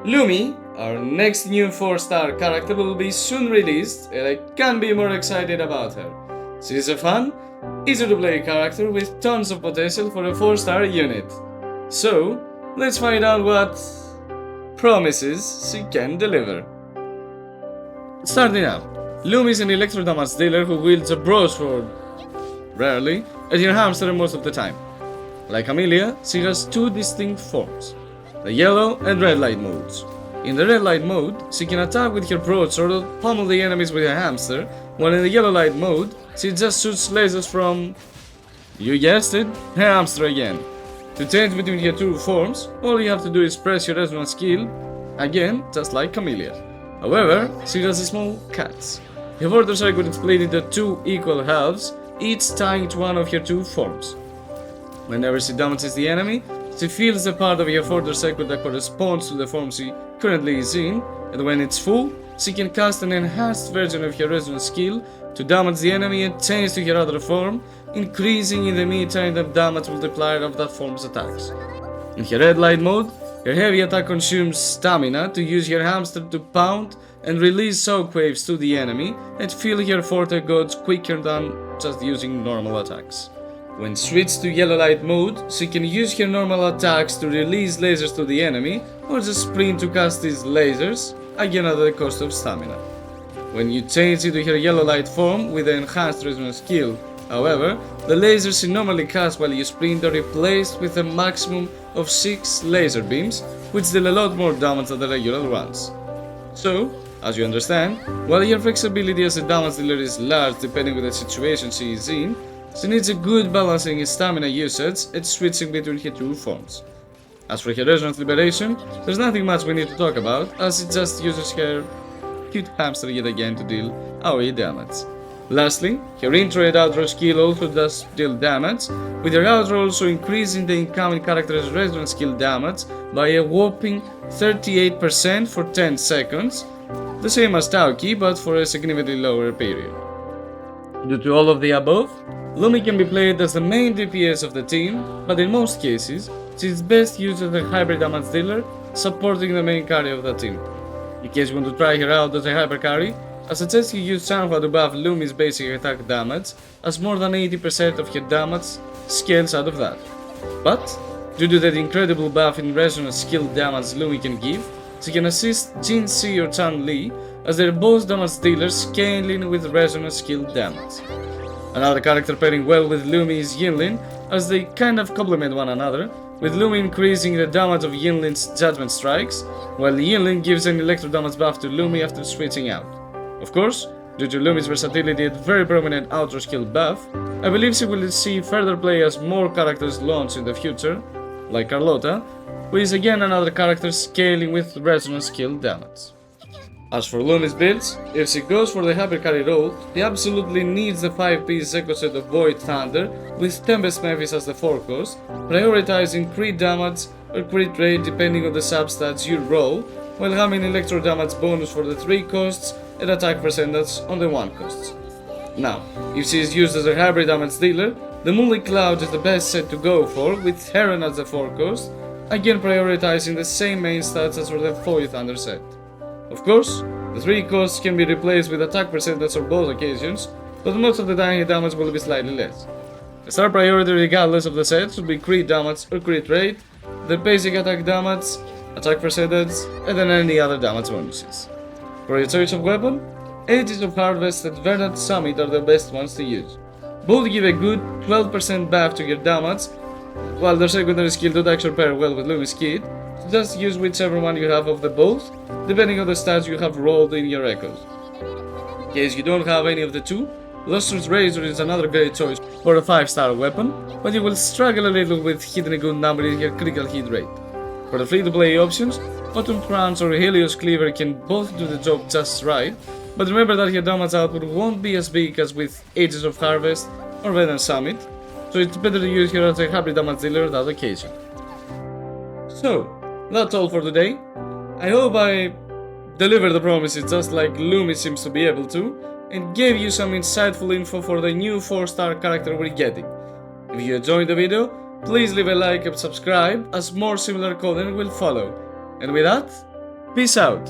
Lumi, our next new 4-star character, will be soon released, and I can't be more excited about her. She's a fun, easy to play character with tons of potential for a 4-star unit. So, let's find out what promises she can deliver. Starting out, Lumi is an electro damage dealer who wields a broadsword, rarely, at your hamster most of the time. Like Amelia, she has two distinct forms, the yellow and red light modes. In the red light mode, she can attack with her broadsword or pummel the enemies with her hamster, while in the yellow light mode, she just shoots lasers from, you guessed it, her hamster again. To change between her two forms, all you have to do is press your resonance skill, again, just like Amelia. However, she has small cuts. Her border circuit is split into two equal halves, each tying to one of her two forms. Whenever she damages the enemy, she fills the part of your further circuit that corresponds to the form she currently is in, and when it's full, she can cast an enhanced version of her resonance skill to damage the enemy and change to her other form, increasing in the meantime the damage multiplier of that form's attacks. In her red light mode, her heavy attack consumes stamina to use her hamster to pound and release shockwaves to the enemy and fill her forte gods quicker than just using normal attacks. When switched to yellow light mode, she can use her normal attacks to release lasers to the enemy or just sprint to cast these lasers, again at the cost of stamina. When you change into her yellow light form with the enhanced resonance skill, however, the lasers she normally casts while you sprint are replaced with a maximum of 6 laser beams, which deal a lot more damage than the regular ones. So, as you understand, while her flexibility as a damage dealer is large depending on the situation she is in, she needs a good balancing in stamina usage and switching between her two forms. As for her resonance liberation, there's nothing much we need to talk about, as it just uses her cute hamster yet again to deal AoE damage. Lastly, her intro and outro skill also does deal damage, with her outro also increasing the incoming character's resonance skill damage by a whopping 38% for 10 seconds, the same as Tauki but for a significantly lower period. Due to all of the above, Lumi can be played as the main DPS of the team, but in most cases, she is best used as a hybrid damage dealer, supporting the main carry of the team. In case you want to try her out as a hyper carry, I suggest you use Sanhua to buff Lumi's basic attack damage, as more than 80% of her damage scales out of that. But, due to that incredible buff in resonance skill damage Lumi can give, she can assist Jin Si or Chan Li, as they're both damage dealers scaling with resonance skill damage. Another character pairing well with Lumi is Yinlin, as they kind of complement one another, with Lumi increasing the damage of Yinlin's judgment strikes, while Yinlin gives an electro damage buff to Lumi after switching out. Of course, due to Lumi's versatility and very prominent outro skill buff, I believe she will see further play as more characters launch in the future, like Carlotta, who is again another character scaling with resonance skill damage. As for Lumi's builds, if she goes for the hyper carry role, she absolutely needs the 5-piece Echo set of Void Thunder with Tempest Memphis as the 4 cost, prioritizing crit damage or crit rate depending on the substats you roll, while having electro damage bonus for the 3 costs and attack percentage on the 1 costs. Now, if she is used as a hybrid damage dealer, the Moonlit Cloud is the best set to go for, with Heron as the 4 cost, again prioritizing the same main stats as for the Void Thunder set. Of course, the 3 costs can be replaced with attack percentage on both occasions, but most of the time damage will be slightly less. The star priority regardless of the set should be crit damage or crit rate, the basic attack damage, attack percentage, and then any other damage bonuses. For your choice of weapon, Ages of Harvest and Verdant Summit are the best ones to use. Both give a good 12% buff to your damage, while their secondary skill don't actually pair well with Lumi's kit, so just use whichever one you have of the both, depending on the stats you have rolled in your echoes. In case you don't have any of the two, Lustrous Razor is another great choice for a 5-star weapon, but you will struggle a little with hitting a good number in your critical hit rate. For the free-to-play options, Autumn Crunch or Helios Cleaver can both do the job just right, but remember that your damage output won't be as big as with Ages of Harvest or Verdant Summit, so it's better to use her as a hybrid damage dealer on that occasion. So, that's all for today. I hope I delivered the promises just like Lumi seems to be able to, and gave you some insightful info for the new 4-star character we're getting. If you enjoyed the video, please leave a like and subscribe, as more similar content will follow. And with that, Peace out.